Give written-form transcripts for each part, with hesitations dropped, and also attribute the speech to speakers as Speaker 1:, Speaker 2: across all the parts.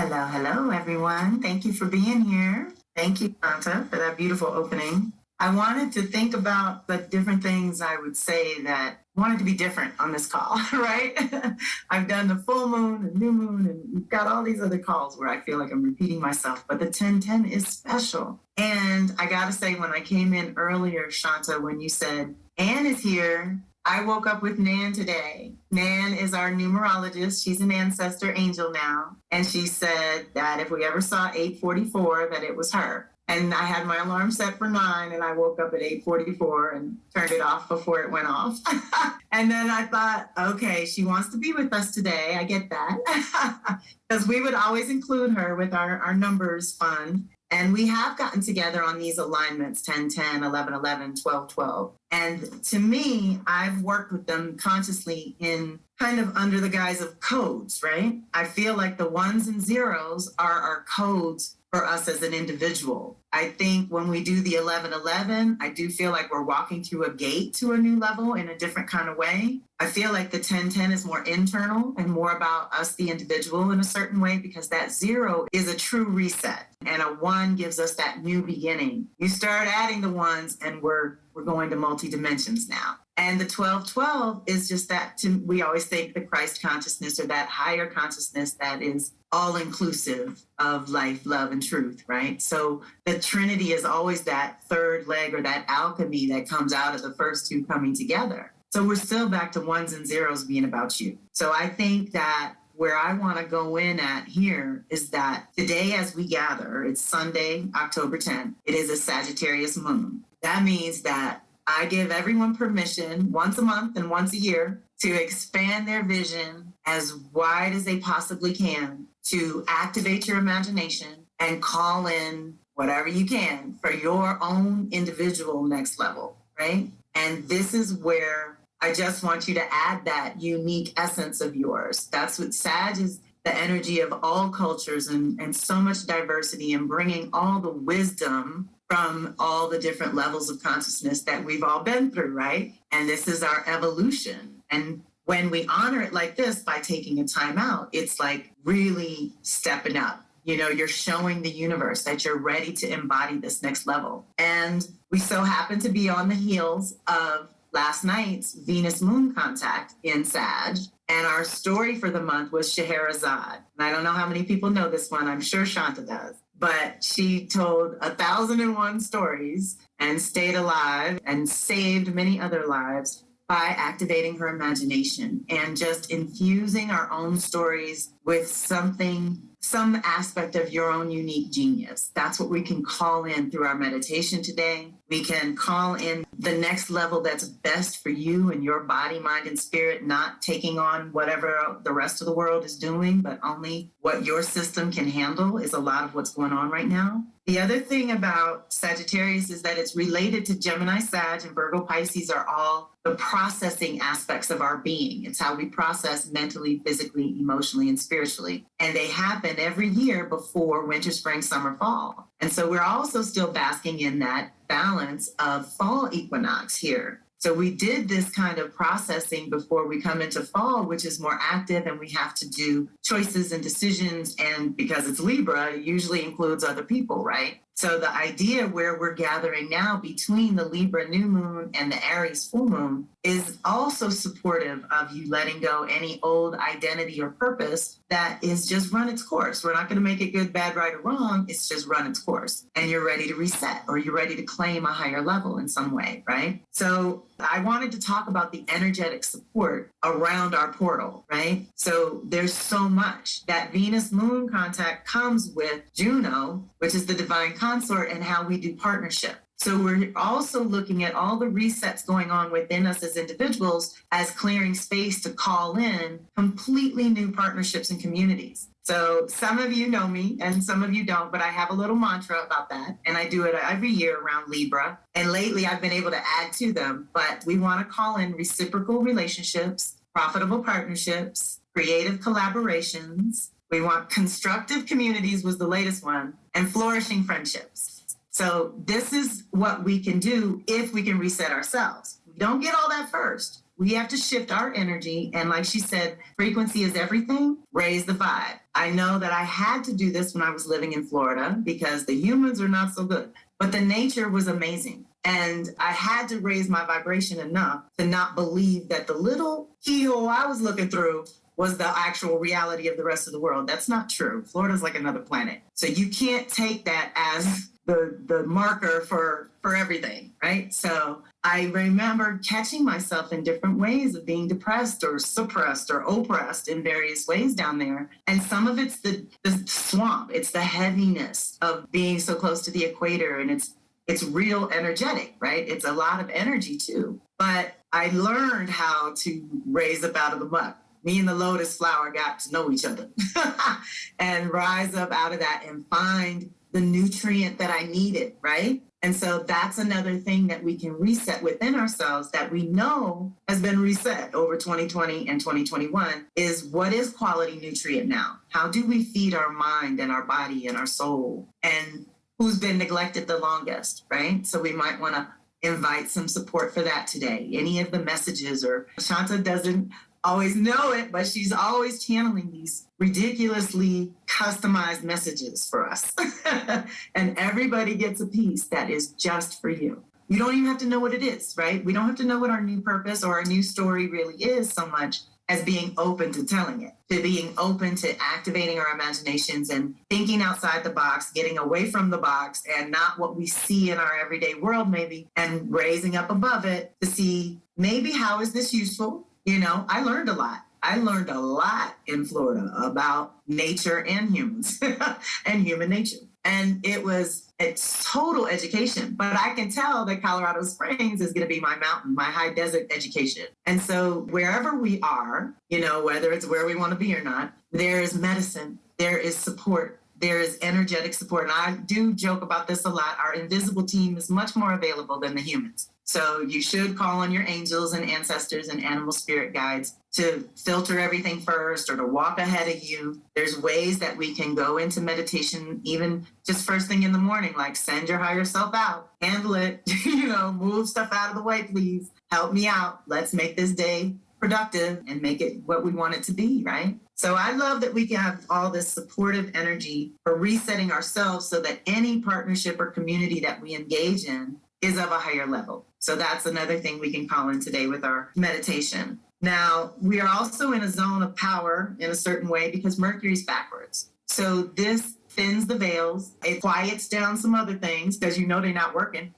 Speaker 1: Hello, hello, everyone. Thank you for being here. Thank you, Shanta, for that beautiful opening. I wanted to think about the different things I would say that wanted to be different on this call, right? I've done the full moon and new moon, and we've got all these other calls where I feel like I'm repeating myself, but the 1010 is special. And I got to say, when I came in earlier, Shanta, when you said, Anne is here, I woke up with Nan today. Nan is our numerologist. She's an ancestor angel now. And she said that if we ever saw 844, that it was her. And I had my alarm set for 9, and I woke up at 8:44 and turned it off before it went off. And then I thought, okay, she wants to be with us today. I get that. Because we would always include her with our numbers fund. And we have gotten together on these alignments, 10-10, 11-11, 12-12. And to me, I've worked with them consciously in kind of under the guise of codes, right? I feel like the ones and zeros are our codes for us as an individual. I think when we do the 11-11, I do feel like we're walking through a gate to a new level in a different kind of way. I feel like the 10-10 is more internal and more about us, the individual, in a certain way, because that 0 is a true reset, and a 1 gives us that new beginning. You start adding the ones, and we're going to multi-dimensions now. And the 12-12 is just that, we always think the Christ consciousness, or that higher consciousness that is all-inclusive of life, love, and truth, right? So the Trinity is always that third leg, or that alchemy that comes out of the first two coming together. So we're still back to ones and zeros being about you. So I think that where I want to go in at here is that today, as we gather, it's Sunday, October 10th. It is a Sagittarius moon. That means that I give everyone permission once a month and once a year to expand their vision as wide as they possibly can, to activate your imagination and call in whatever you can for your own individual next level, right? And this is where I just want you to add that unique essence of yours. That's what Sag is, the energy of all cultures and so much diversity, and bringing all the wisdom from all the different levels of consciousness that we've all been through, right? And this is our evolution. And when we honor it like this by taking a time out, it's like really stepping up. You know, you're showing the universe that you're ready to embody this next level. And we so happen to be on the heels of last night's Venus moon contact in Sag. And our story for the month was Scheherazade. And I don't know how many people know this one. I'm sure Shanta does. But she told 1,001 stories and stayed alive and saved many other lives by activating her imagination and just infusing our own stories with some aspect of your own unique genius. That's what we can call in through our meditation today. We can call in the next level that's best for you and your body, mind, and spirit, not taking on whatever the rest of the world is doing, but only what your system can handle is a lot of what's going on right now. The other thing about Sagittarius is that it's related to Gemini, Sag, and Virgo, Pisces are all the processing aspects of our being. It's how we process mentally, physically, emotionally, and spiritually. And they happen every year before winter, spring, summer, fall. And so we're also still basking in that balance of fall equinox here. So we did this kind of processing before we come into fall, which is more active, and we have to do choices and decisions. And because it's Libra, it usually includes other people, right? So the idea where we're gathering now between the Libra new moon and the Aries full moon is also supportive of you letting go any old identity or purpose that is just run its course. We're not going to make it good, bad, right, or wrong. It's just run its course. And you're ready to reset, or you're ready to claim a higher level in some way, right? So I wanted to talk about the energetic support around our portal, right? So there's so much. That Venus moon contact comes with Juno, which is the divine consort, and how we do partnership. So we're also looking at all the resets going on within us as individuals as clearing space to call in completely new partnerships and communities. So some of you know me and some of you don't, but I have a little mantra about that. And I do it every year around Libra. And lately I've been able to add to them, but we want to call in reciprocal relationships, profitable partnerships, creative collaborations. We want constructive communities was the latest one, and flourishing friendships. So this is what we can do if we can reset ourselves. We don't get all that first. we have to shift our energy. And like she said, frequency is everything. Raise the vibe. I know that I had to do this when I was living in Florida because the humans are not so good, but the nature was amazing. And I had to raise my vibration enough to not believe that the little keyhole I was looking through was the actual reality of the rest of the world. That's not true. Florida's like another planet. So you can't take that as the marker for everything, right? So I remember catching myself in different ways of being depressed or suppressed or oppressed in various ways down there. And some of it's the swamp. It's the heaviness of being so close to the equator, and it's real energetic, right? It's a lot of energy too. But I learned how to raise up out of the muck. Me and the lotus flower got to know each other and rise up out of that and find the nutrient that I needed, right? And so that's another thing that we can reset within ourselves that we know has been reset over 2020 and 2021 is what is quality nutrient now? How do we feed our mind and our body and our soul? And who's been neglected the longest, right? So we might want to invite some support for that today. Any of the messages, or Shanta doesn't always know it, but she's always channeling these ridiculously customized messages for us. And everybody gets a piece that is just for you. You don't even have to know what it is, right? We don't have to know what our new purpose or our new story really is so much as being open to telling it, to being open to activating our imaginations and thinking outside the box, getting away from the box and not what we see in our everyday world maybe, and raising up above it to see maybe how is this useful? You know, I learned a lot. I learned a lot in Florida about nature and humans and human nature. And it was a total education. But I can tell that Colorado Springs is going to be my mountain, my high desert education. And so wherever we are, you know, whether it's where we want to be or not, there is medicine, there is support, there is energetic support. And I do joke about this a lot. Our invisible team is much more available than the humans. So you should call on your angels and ancestors and animal spirit guides to filter everything first or to walk ahead of you. There's ways that we can go into meditation, even just first thing in the morning, like send your higher self out, handle it, you know, move stuff out of the way, please. Help me out. Let's make this day productive and make it what we want it to be, right? So I love that we can have all this supportive energy for resetting ourselves so that any partnership or community that we engage in is of a higher level. So that's another thing we can call in today with our meditation. Now, we are also in a zone of power in a certain way because Mercury's backwards. So this thins the veils. It quiets down some other things because you know they're not working.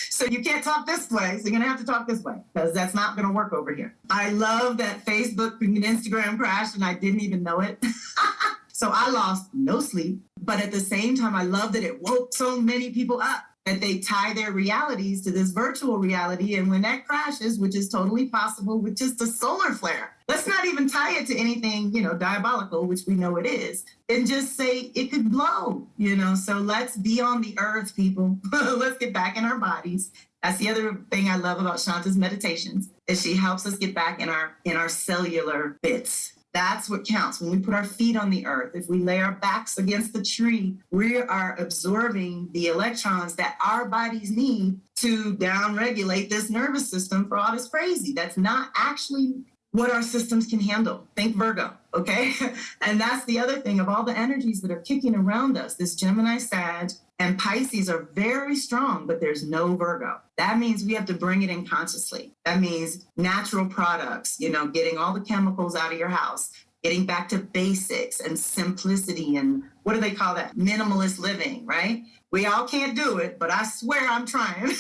Speaker 1: So you can't talk this way. So you're going to have to talk this way because that's not going to work over here. I love that Facebook and Instagram crashed and I didn't even know it. So I lost no sleep. But at the same time, I love that it woke so many people up, that they tie their realities to this virtual reality. And when that crashes, which is totally possible with just a solar flare, let's not even tie it to anything, you know, diabolical, which we know it is, and just say it could blow, you know. So let's be on the earth, people. Let's get back in our bodies. That's the other thing I love about Shanta's meditations, is she helps us get back in our cellular bits. That's what counts. When we put our feet on the earth, if we lay our backs against the tree, we are absorbing the electrons that our bodies need to downregulate this nervous system for all this crazy. That's not actually what our systems can handle. Think Virgo, okay? And that's the other thing of all the energies that are kicking around us. This Gemini, Sag, and Pisces are very strong, but there's no Virgo. That means we have to bring it in consciously. That means natural products, you know, getting all the chemicals out of your house, getting back to basics and simplicity and what do they call that? Minimalist living, right? We all can't do it, but I swear I'm trying.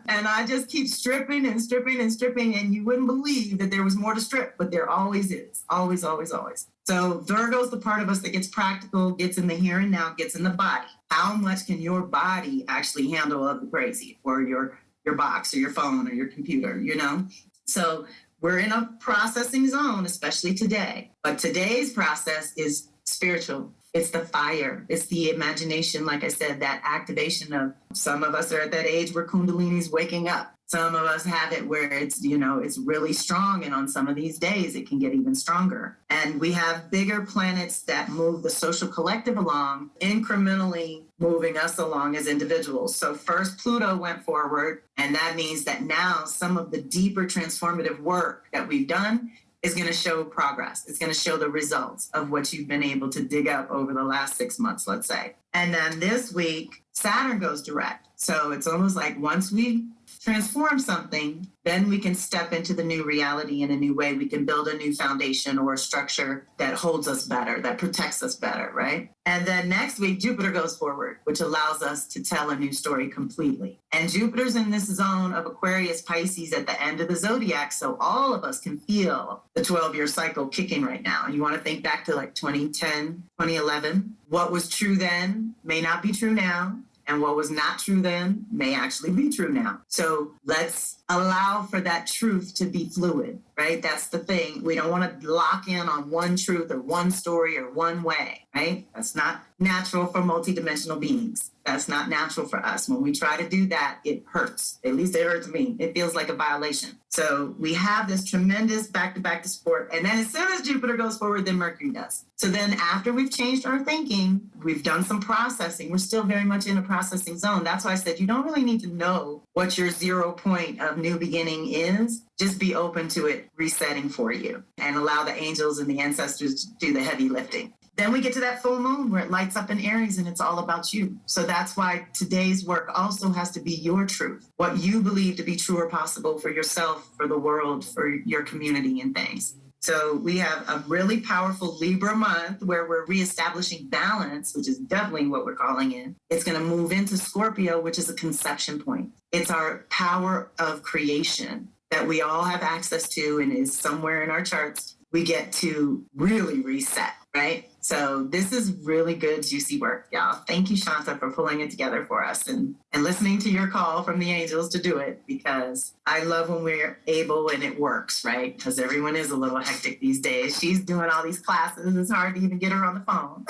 Speaker 1: And I just keep stripping and stripping and stripping, and you wouldn't believe that there was more to strip, but there always is. Always, always, always. So Virgo's the part of us that gets practical, gets in the here and now, gets in the body. How much can your body actually handle of the crazy, or your box or your phone or your computer, you know? So we're in a processing zone, especially today. But today's process is spiritual. It's the fire. It's the imagination. Like I said, that activation of, some of us are at that age where Kundalini's waking up. Some of us have it where it's, it's really strong. And on some of these days, it can get even stronger. And we have bigger planets that move the social collective along, incrementally moving us along as individuals. So first Pluto went forward, and that means that now some of the deeper transformative work that we've done is going to show progress. It's going to show the results of what you've been able to dig up over the last 6 months, let's say. And then this week, Saturn goes direct. So it's almost like once we transform something, then we can step into the new reality in a new way. We can build a new foundation or a structure that holds us better, that protects us better, right? And then next week, Jupiter goes forward, which allows us to tell a new story completely. And Jupiter's in this zone of Aquarius Pisces at the end of the zodiac. So all of us can feel the 12-year cycle kicking right now. And you want to think back to like 2010, 2011. What was true then may not be true now. And what was not true then may actually be true now. So let's allow for that truth to be fluid, right? That's the thing. We don't want to lock in on one truth or one story or one way, right? That's not natural for multidimensional beings. That's not natural for us. When we try to do that, it hurts. At least it hurts me. It feels like a violation. So we have this tremendous back-to-back support. And then as soon as Jupiter goes forward, then Mercury does. So then after we've changed our thinking, we've done some processing. We're still very much in a processing zone. That's why I said you don't really need to know what your 0 point of new beginning is. Just be open to it resetting for you and allow the angels and the ancestors to do the heavy lifting. Then we get to that full moon where it lights up in Aries and it's all about you. So that's why today's work also has to be your truth, what you believe to be true or possible for yourself, for the world, for your community and things. So we have a really powerful Libra month where we're reestablishing balance, which is definitely what we're calling in. It's going to move into Scorpio, which is a conception point. It's our power of creation that we all have access to and is somewhere in our charts. We get to really reset, right? So this is really good, juicy work, y'all. Thank you, Shanta, for pulling it together for us and listening to your call from the angels to do it, because I love when we're able and it works, right? Because everyone is a little hectic these days. She's doing all these classes. It's hard to even get her on the phone.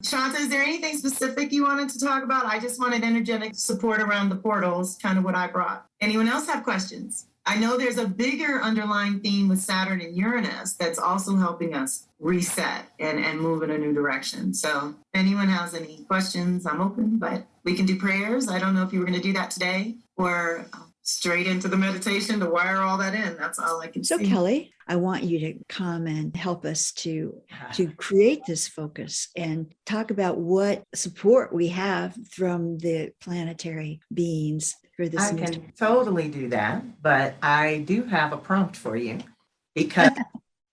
Speaker 1: Shanta, is there anything specific you wanted to talk about? I just wanted energetic support around the portals, kind of what I brought. Anyone else have questions? I know there's a bigger underlying theme with Saturn and Uranus that's also helping us reset and move in a new direction. So if anyone has any questions, I'm open, but we can do prayers. I don't know if you were going to do that today or straight into the meditation to wire all that in. That's all I can
Speaker 2: So
Speaker 1: see.
Speaker 2: Kelly, I want you to come and help us to create this focus and talk about what support we have from the planetary beings for this.
Speaker 3: I can totally do that, but I do have a prompt for you because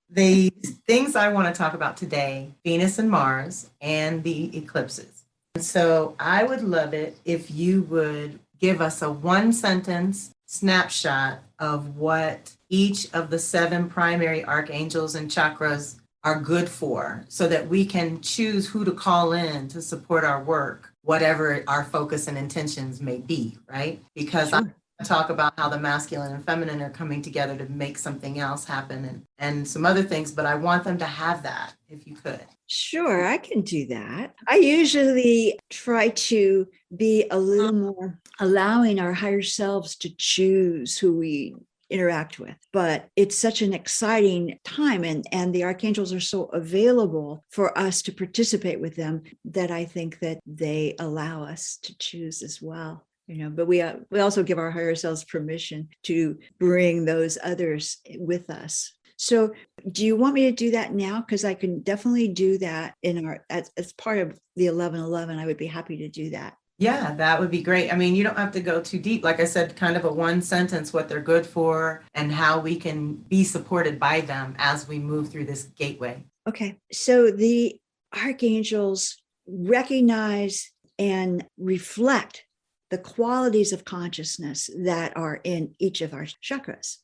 Speaker 3: the things I want to talk about today, Venus and Mars and the eclipses. And so I would love it if you would give us a 1-sentence snapshot of what each of the 7 primary archangels and chakras are good for, so that we can choose who to call in to support our work, whatever our focus and intentions may be, right? Because
Speaker 2: Sure.
Speaker 3: I talk about how the masculine and feminine are coming together to make something else happen and some other things, but I want them to have that, if you could.
Speaker 2: Sure, I can do that. I usually try to be a little more allowing our higher selves to choose who we interact with. But it's such an exciting time, and the archangels are so available for us to participate with them that I think that they allow us to choose as well. But we also give our higher selves permission to bring those others with us. So do you want me to do that now? Because I can definitely do that as part of the 11:11. I would be happy to do that.
Speaker 3: Yeah, that would be great. I mean, you don't have to go too deep. Like I said, kind of a 1-sentence, what they're good for and how we can be supported by them as we move through this gateway.
Speaker 2: Okay. So the archangels recognize and reflect the qualities of consciousness that are in each of our chakras.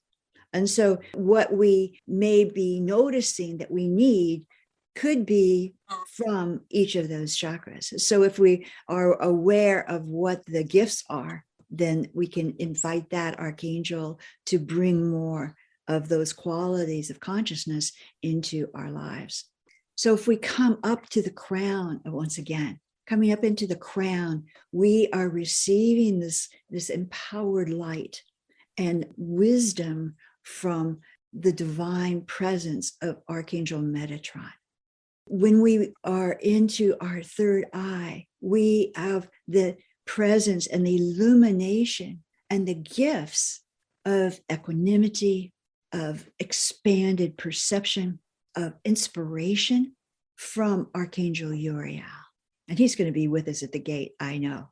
Speaker 2: And so what we may be noticing that we need could be from each of those chakras. So if we are aware of what the gifts are, then we can invite that archangel to bring more of those qualities of consciousness into our lives. So if we come up to the crown, once again, coming up into the crown, we are receiving this empowered light and wisdom from the divine presence of Archangel Metatron. When we are into our third eye, we have the presence and the illumination and the gifts of equanimity, of expanded perception, of inspiration from Archangel Uriel. And he's going to be with us at the gate, I know.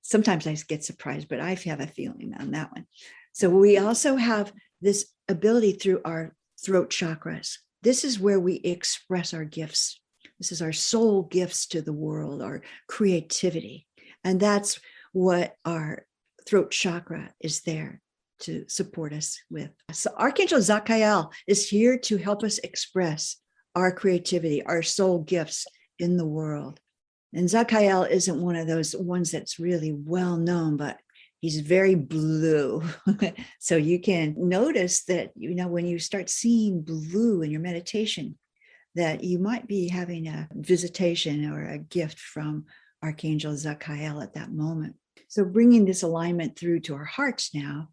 Speaker 2: Sometimes I get surprised, but I have a feeling on that one. So we also have this ability through our throat chakras. This is where we express our gifts. This is our soul gifts to the world, our creativity. And that's what our throat chakra is there to support us with. So Archangel Zachariel is here to help us express our creativity, our soul gifts in the world. And Zachariel isn't one of those ones that's really well known, but he's very blue. So you can notice that, when you start seeing blue in your meditation, that you might be having a visitation or a gift from Archangel Zachariel at that moment. So bringing this alignment through to our hearts now,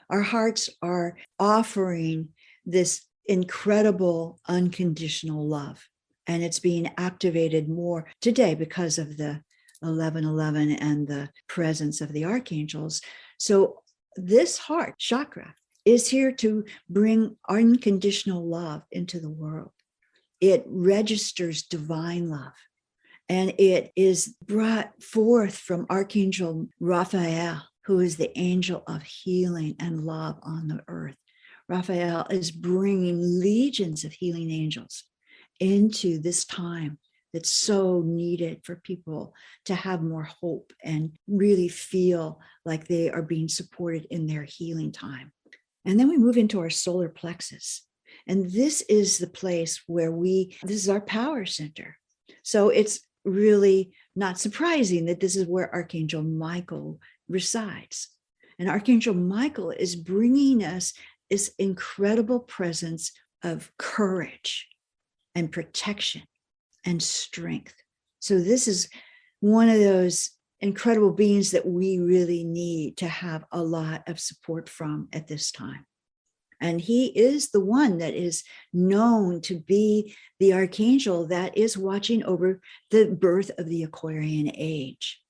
Speaker 2: our hearts are offering this incredible unconditional love. And it's being activated more today because of the 1111 and the presence of the archangels. So this heart chakra is here to bring unconditional love into the world. It registers divine love, and it is brought forth from Archangel Raphael, who is the angel of healing and love on the earth. Raphael is bringing legions of healing angels into this time that's so needed for people to have more hope and really feel like they are being supported in their healing time. And then we move into our solar plexus. And this is the place where this is our power center. So it's really not surprising that this is where Archangel Michael resides. And Archangel Michael is bringing us this incredible presence of courage and protection and strength. So this is one of those incredible beings that we really need to have a lot of support from at this time. And he is the one that is known to be the archangel that is watching over the birth of the Aquarian age.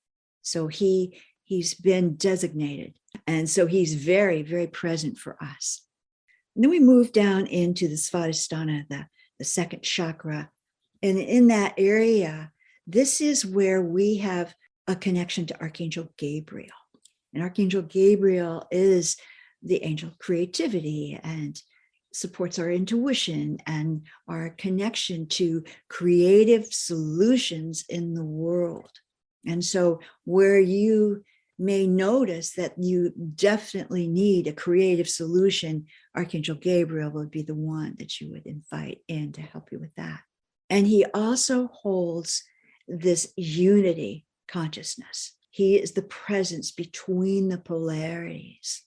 Speaker 2: So he's been designated. And so he's very, very present for us. And then we move down into the Svadhisthana, the second chakra. And in that area, this is where we have a connection to Archangel Gabriel. And Archangel Gabriel is the angel of creativity and supports our intuition and our connection to creative solutions in the world. And so where you may notice that you definitely need a creative solution, Archangel Gabriel would be the one that you would invite in to help you with that. And he also holds this unity consciousness. He is the presence between the polarities,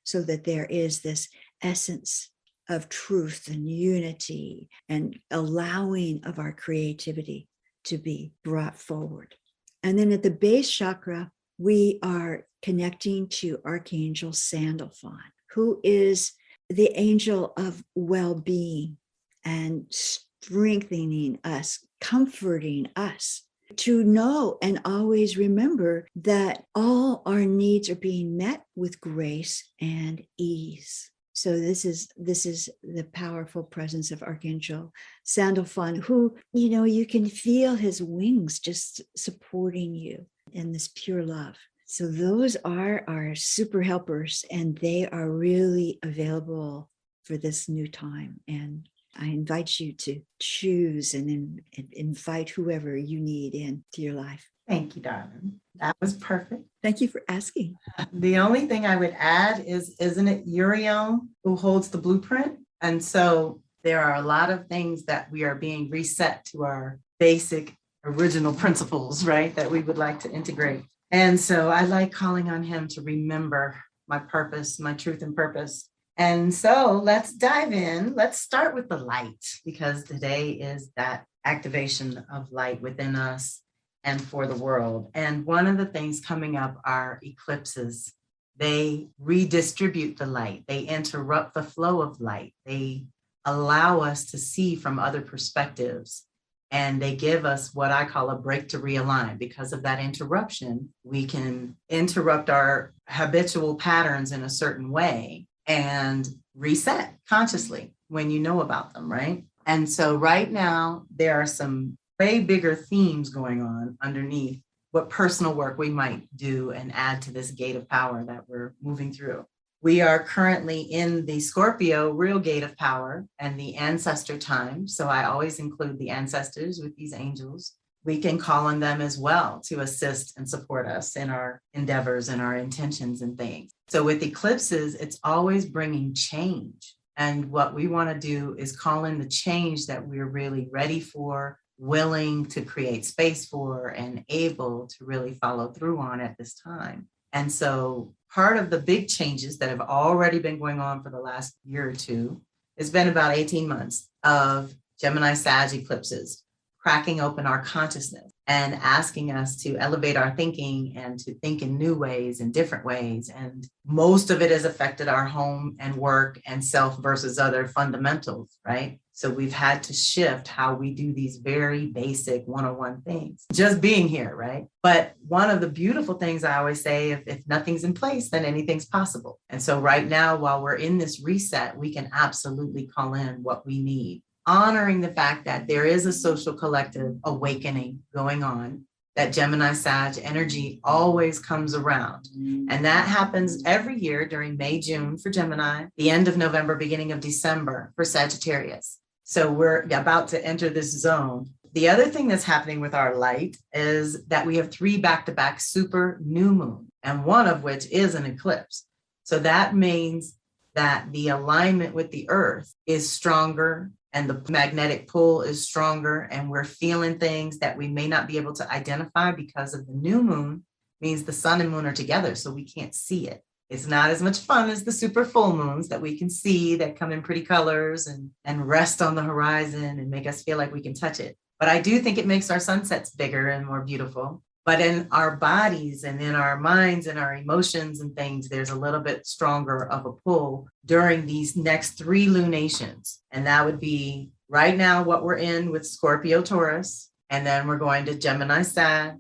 Speaker 2: so that there is this essence of truth and unity and allowing of our creativity to be brought forward. And then at the base chakra, we are connecting to Archangel Sandalphon, who is the angel of well-being and strengthening us, comforting us to know and always remember that all our needs are being met with grace and ease. So this is the powerful presence of Archangel Sandalphon, who, you can feel his wings just supporting you in this pure love. So those are our super helpers, and they are really available for this new time. And I invite you to choose and invite whoever you need into your life.
Speaker 3: Thank you, darling. That was perfect.
Speaker 2: Thank you for asking.
Speaker 3: The only thing I would add is, isn't it Uriel who holds the blueprint? And so there are a lot of things that we are being reset to our basic original principles, right, that we would like to integrate. And so I like calling on him to remember my purpose, my truth and purpose. And so let's dive in. Let's start with the light, because today is that activation of light within us and for the world. And one of the things coming up are eclipses. They redistribute the light. They interrupt the flow of light. They allow us to see from other perspectives. And they give us what I call a break to realign. Because of that interruption, we can interrupt our habitual patterns in a certain way and reset consciously when you know about them, right? And so right now, there are some way bigger themes going on underneath what personal work we might do and add to this gate of power that we're moving through. We are currently in the Scorpio real gate of power and the ancestor time. So I always include the ancestors with these angels. We can call on them as well to assist and support us in our endeavors and our intentions and things. So with eclipses, it's always bringing change. And what we want to do is call in the change that we're really ready for, willing to create space for, and able to really follow through on at this time. And so part of the big changes that have already been going on for the last year or two has been about 18 months of Gemini Sag eclipses, cracking open our consciousness and asking us to elevate our thinking and to think in new ways and different ways. And most of it has affected our home and work and self versus other fundamentals, right? So we've had to shift how we do these very basic one-on-one things, just being here, right? But one of the beautiful things I always say, if nothing's in place, then anything's possible. And so right now, while we're in this reset, we can absolutely call in what we need, honoring the fact that there is a social collective awakening going on, that Gemini Sag energy always comes around. And that happens every year during May, June for Gemini, the end of November, beginning of December for Sagittarius. So we're about to enter this zone. The other thing that's happening with our light is that we have 3 back-to-back super new moon, and one of which is an eclipse. So that means that the alignment with the earth is stronger and the magnetic pull is stronger, and we're feeling things that we may not be able to identify because of the new moon. Means the sun and moon are together, so we can't see it. It's not as much fun as the super full moons that we can see, that come in pretty colors and rest on the horizon and make us feel like we can touch it. But I do think it makes our sunsets bigger and more beautiful. But in our bodies and in our minds and our emotions and things, there's a little bit stronger of a pull during these next 3 lunations. And that would be right now what we're in with Scorpio Taurus. And then we're going to Gemini Sag.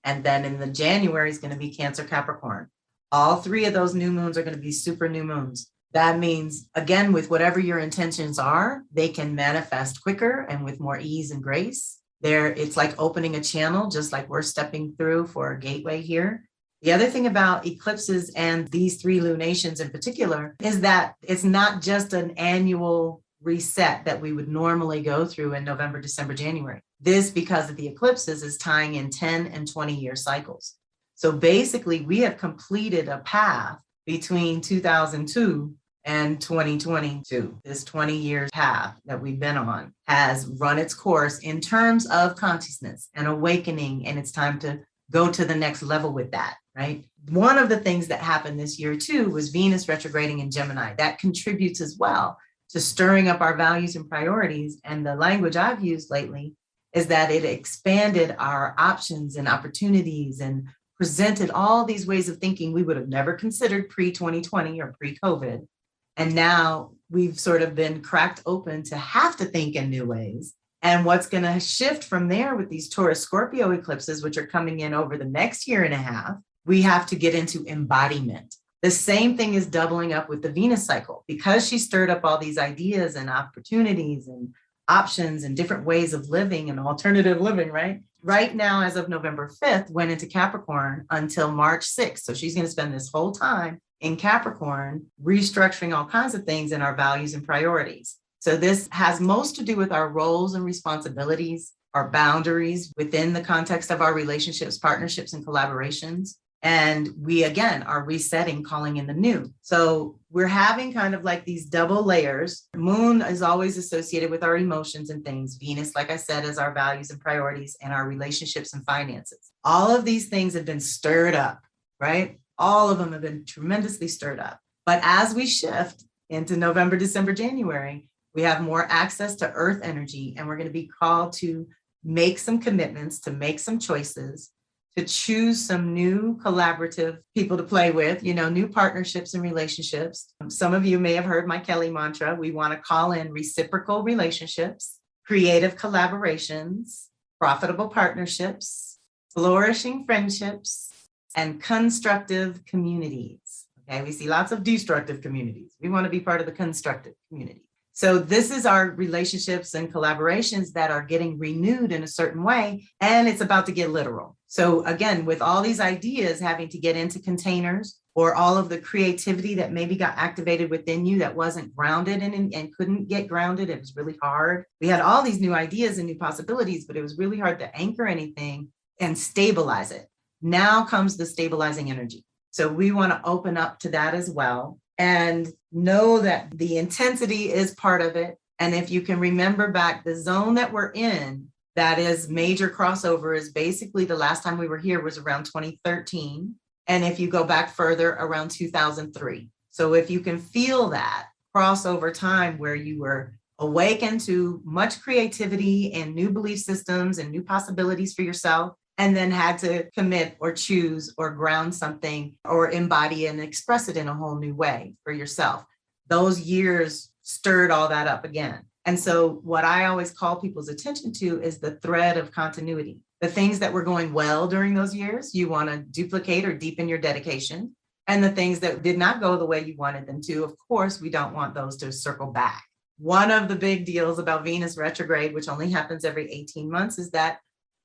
Speaker 3: And then in the January is going to be Cancer Capricorn. All 3 of those new moons are going to be super new moons. That means, again, with whatever your intentions are, they can manifest quicker and with more ease and grace. It's like opening a channel, just like we're stepping through for a gateway here. The other thing about eclipses and these 3 lunations in particular is that it's not just an annual reset that we would normally go through in November, December, January. This, because of the eclipses, is tying in 10 and 20-year cycles. So basically, we have completed a path between 2002 and 2022. This 20-year path that we've been on has run its course in terms of consciousness and awakening, and it's time to go to the next level with that, right? One of the things that happened this year, too, was Venus retrograding in Gemini. That contributes as well to stirring up our values and priorities. And the language I've used lately is that it expanded our options and opportunities and presented all these ways of thinking we would have never considered pre-2020 or pre-COVID. And now we've sort of been cracked open to have to think in new ways. And what's going to shift from there with these Taurus Scorpio eclipses, which are coming in over the next year and a half, we have to get into embodiment. The same thing is doubling up with the Venus cycle, because she stirred up all these ideas and opportunities and options and different ways of living and alternative living, right? Right now, as of November 5th, went into Capricorn until March 6th. So she's going to spend this whole time in Capricorn, restructuring all kinds of things in our values and priorities. So this has most to do with our roles and responsibilities, our boundaries within the context of our relationships, partnerships, and collaborations. And we, again, are resetting, calling in the new. So we're having kind of like these double layers. Moon is always associated with our emotions and things. Venus, like I said, is our values and priorities and our relationships and finances. All of these things have been stirred up, right? All of them have been tremendously stirred up. But as we shift into November, December, January, we have more access to earth energy, and we're going to be called to make some commitments, to make some choices, to choose some new collaborative people to play with, new partnerships and relationships. Some of you may have heard my Kelly mantra. We want to call in reciprocal relationships, creative collaborations, profitable partnerships, flourishing friendships, and constructive communities. Okay, we see lots of destructive communities. We want to be part of the constructive community. So this is our relationships and collaborations that are getting renewed in a certain way, and it's about to get literal. So again, with all these ideas having to get into containers, or all of the creativity that maybe got activated within you that wasn't grounded and couldn't get grounded, it was really hard. We had all these new ideas and new possibilities, but it was really hard to anchor anything and stabilize it. Now comes the stabilizing energy. So we want to open up to that as well. And know that the intensity is part of it. And if you can remember back, the zone that we're in, that is major crossover, is basically the last time we were here was around 2013. And if you go back further, around 2003. So if you can feel that crossover time where you were awakened to much creativity and new belief systems and new possibilities for yourself, and then had to commit or choose or ground something or embody and express it in a whole new way for yourself. Those years stirred all that up again. And so what I always call people's attention to is the thread of continuity. The things that were going well during those years, you want to duplicate or deepen your dedication. And the things that did not go the way you wanted them to, of course, we don't want those to circle back. One of the big deals about Venus retrograde, which only happens every 18 months, is that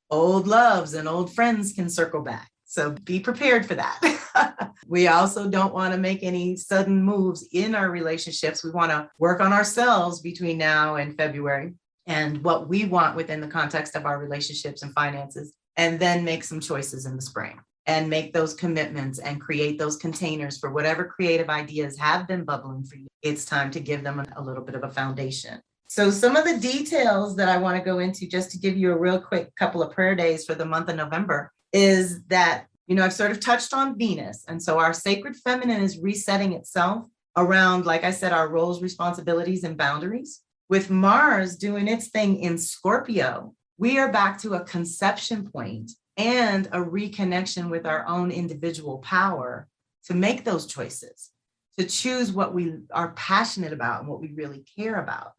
Speaker 3: old loves and old friends can circle back. So be prepared for that. We also don't want to make any sudden moves in our relationships. We want to work on ourselves between now and February and what we want within the context of our relationships and finances, and then make some choices in the spring and make those commitments and create those containers for whatever creative ideas have been bubbling for you. It's time to give them a little bit of a foundation. So some of the details that I want to go into, just to give you a real quick couple of prayer days for the month of November, is that, I've sort of touched on Venus. And so our sacred feminine is resetting itself around, like I said, our roles, responsibilities, and boundaries. With Mars doing its thing in Scorpio, we are back to a conception point and a reconnection with our own individual power to make those choices, to choose what we are passionate about and what we really care about.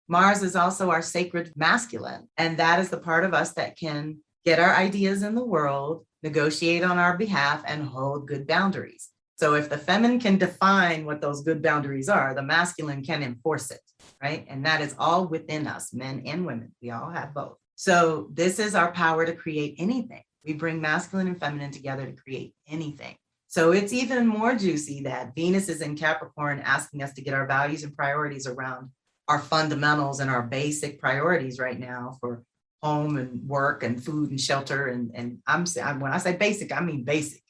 Speaker 3: Mars is also our sacred masculine, and that is the part of us that can get our ideas in the world, negotiate on our behalf, and hold good boundaries. So if the feminine can define what those good boundaries are, the masculine can enforce it, right? And that is all within us, men and women. We all have both. So this is our power to create anything. We bring masculine and feminine together to create anything. So it's even more juicy that Venus is in Capricorn, asking us to get our values and priorities around our fundamentals and our basic priorities right now for home and work and food and shelter. And when I say basic, I mean basic,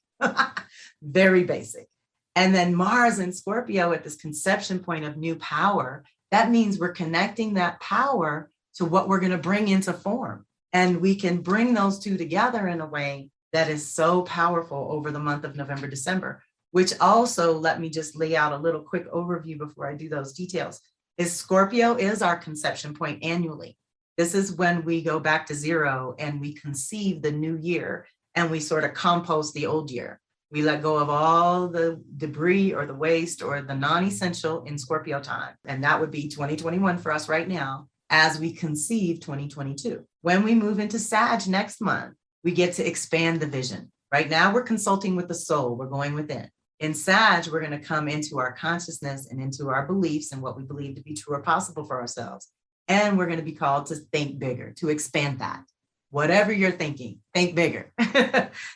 Speaker 3: very basic. And then Mars in Scorpio at this conception point of new power, that means we're connecting that power to what we're going to bring into form. And we can bring those two together in a way that is so powerful over the month of November, December, which also, let me just lay out a little quick overview before I do those details. Scorpio is our conception point annually. This is when we go back to zero and we conceive the new year and we sort of compost the old year. We let go of all the debris or the waste or the non-essential in Scorpio time. And that would be 2021 for us right now as we conceive 2022. When we move into Sag next month, we get to expand the vision. Right now, we're consulting with the soul. We're going within. In Sag, we're going to come into our consciousness and into our beliefs and what we believe to be true or possible for ourselves. And we're going to be called to think bigger, to expand that. Whatever you're thinking, think bigger.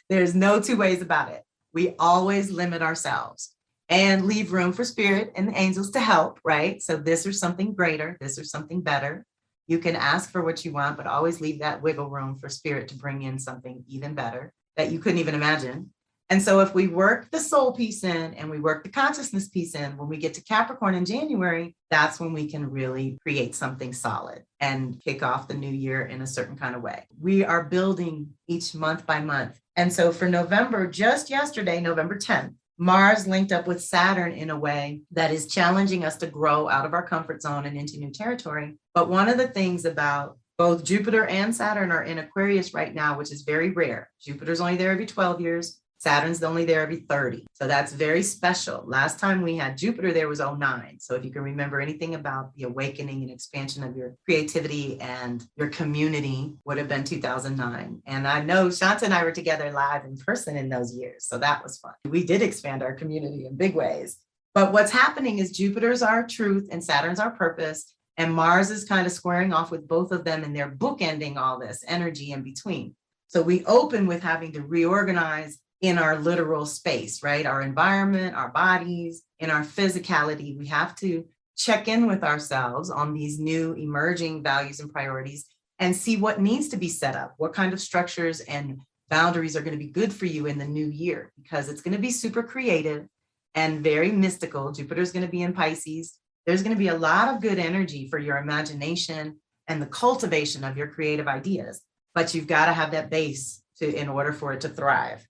Speaker 3: There's no two ways about it. We always limit ourselves and leave room for spirit and the angels to help, right? So this or something greater, this or something better. You can ask for what you want, but always leave that wiggle room for spirit to bring in something even better that you couldn't even imagine. And so if we work the soul piece in and we work the consciousness piece in, when we get to Capricorn in January, that's when we can really create something solid and kick off the new year in a certain kind of way. We are building each month by month. And so for November, just yesterday, November 10th, Mars linked up with Saturn in a way that is challenging us to grow out of our comfort zone and into new territory. But one of the things about Both Jupiter and Saturn are in Aquarius right now, which is very rare. Jupiter's only there every 12 years. Saturn's only there every 30. So that's very special. Last time we had Jupiter there was 09. So if you can remember anything about the awakening and expansion of your creativity and your community, would have been 2009. And I know Shanta and I were together live in person in those years. So that was fun. We did expand our community in big ways. But what's happening is Jupiter's our truth and Saturn's our purpose. And Mars is kind of squaring off with both of them, and they're bookending all this energy in between. So we open with having to reorganize in our literal space, right? Our environment, our bodies, in our physicality. We have to check in with ourselves on these new emerging values and priorities and see what needs to be set up, what kind of structures and boundaries are going to be good for you in the new year, because it's going to be super creative and very mystical. Jupiter's going to be in Pisces. There's going to be a lot of good energy for your imagination and the cultivation of your creative ideas, but you've got to have that base in order for it to thrive.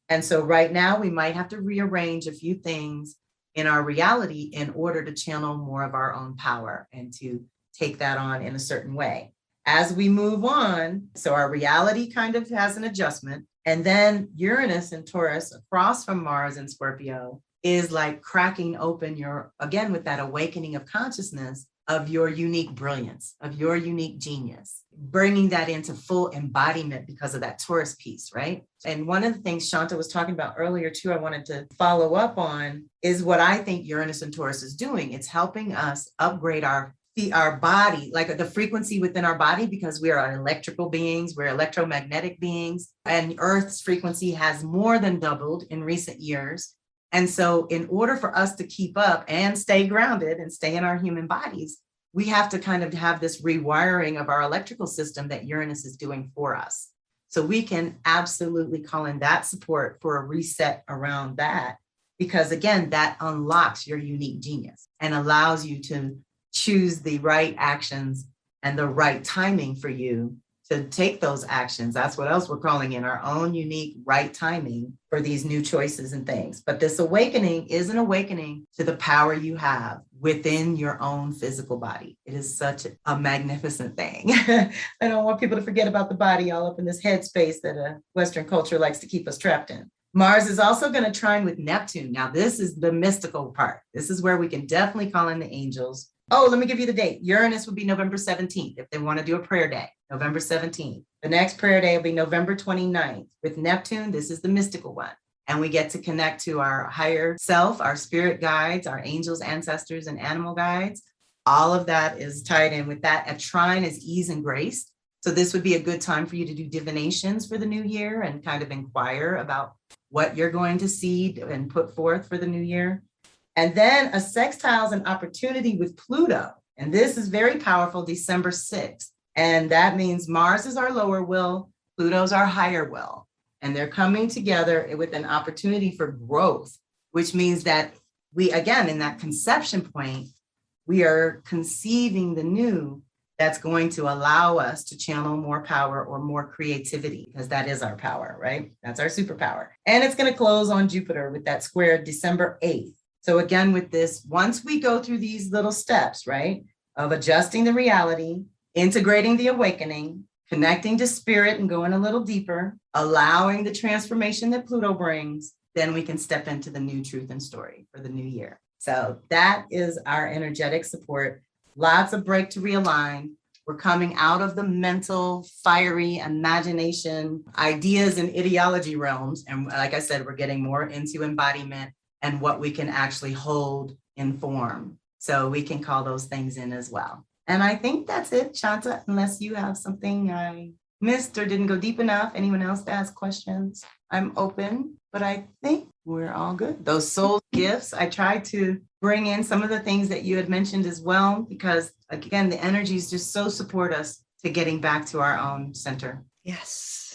Speaker 3: And so right now we might have to rearrange a few things in our reality in order to channel more of our own power and to take that on in a certain way. As we move on, so our reality kind of has an adjustment, and then Uranus and Taurus across from Mars and Scorpio is like cracking open again, with that awakening of consciousness of your unique brilliance, of your unique genius, bringing that into full embodiment because of that Taurus piece, right? And one of the things Shanta was talking about earlier too, I wanted to follow up on, is what I think Uranus and Taurus is doing. It's helping us upgrade our body, like the frequency within our body, because we are electrical beings, we're electromagnetic beings, and Earth's frequency has more than doubled in recent years. And so in order for us to keep up and stay grounded and stay in our human bodies, we have to kind of have this rewiring of our electrical system that Uranus is doing for us. So we can absolutely call in that support for a reset around that, because again, that unlocks your unique genius and allows you to choose the right actions and the right timing for you to take those actions. That's what else we're calling in, our own unique right timing for these new choices and things. But this awakening is an awakening to the power you have within your own physical body. It is such a magnificent thing. I don't want people to forget about the body all up in this headspace that Western culture likes to keep us trapped in. Mars is also going to trine with Neptune. Now, this is the mystical part. This is where we can definitely call in the angels. Oh, let me give you the date. Uranus would be November 17th if they want to do a prayer day, November 17th. The next prayer day will be November 29th. With Neptune, this is the mystical one. And we get to connect to our higher self, our spirit guides, our angels, ancestors, and animal guides. All of that is tied in with that. A trine is ease and grace. So this would be a good time for you to do divinations for the new year and kind of inquire about what you're going to see and put forth for the new year. And then a sextile is an opportunity with Pluto. And this is very powerful, December 6th. And that means Mars is our lower will, Pluto's our higher will. And they're coming together with an opportunity for growth, which means that we, again, in that conception point, we are conceiving the new that's going to allow us to channel more power or more creativity, because that is our power, right? That's our superpower. And it's going to close on Jupiter with that square December 8th. So again, with this, once we go through these little steps, right, of adjusting the reality, integrating the awakening, connecting to spirit and going a little deeper, allowing the transformation that Pluto brings, then we can step into the new truth and story for the new year. So that is our energetic support. Lots of break to realign. We're coming out of the mental, fiery imagination, ideas and ideology realms. And like I said, we're getting more into embodiment and what we can actually hold in form. So we can call those things in as well. And I think that's it, Shanta, unless you have something I missed or didn't go deep enough. Anyone else to ask questions? I'm open, but I think we're all good. Those soul gifts, I tried to bring in some of the things that you had mentioned as well, because again, the energies just so support us to getting back to our own center.
Speaker 2: Yes.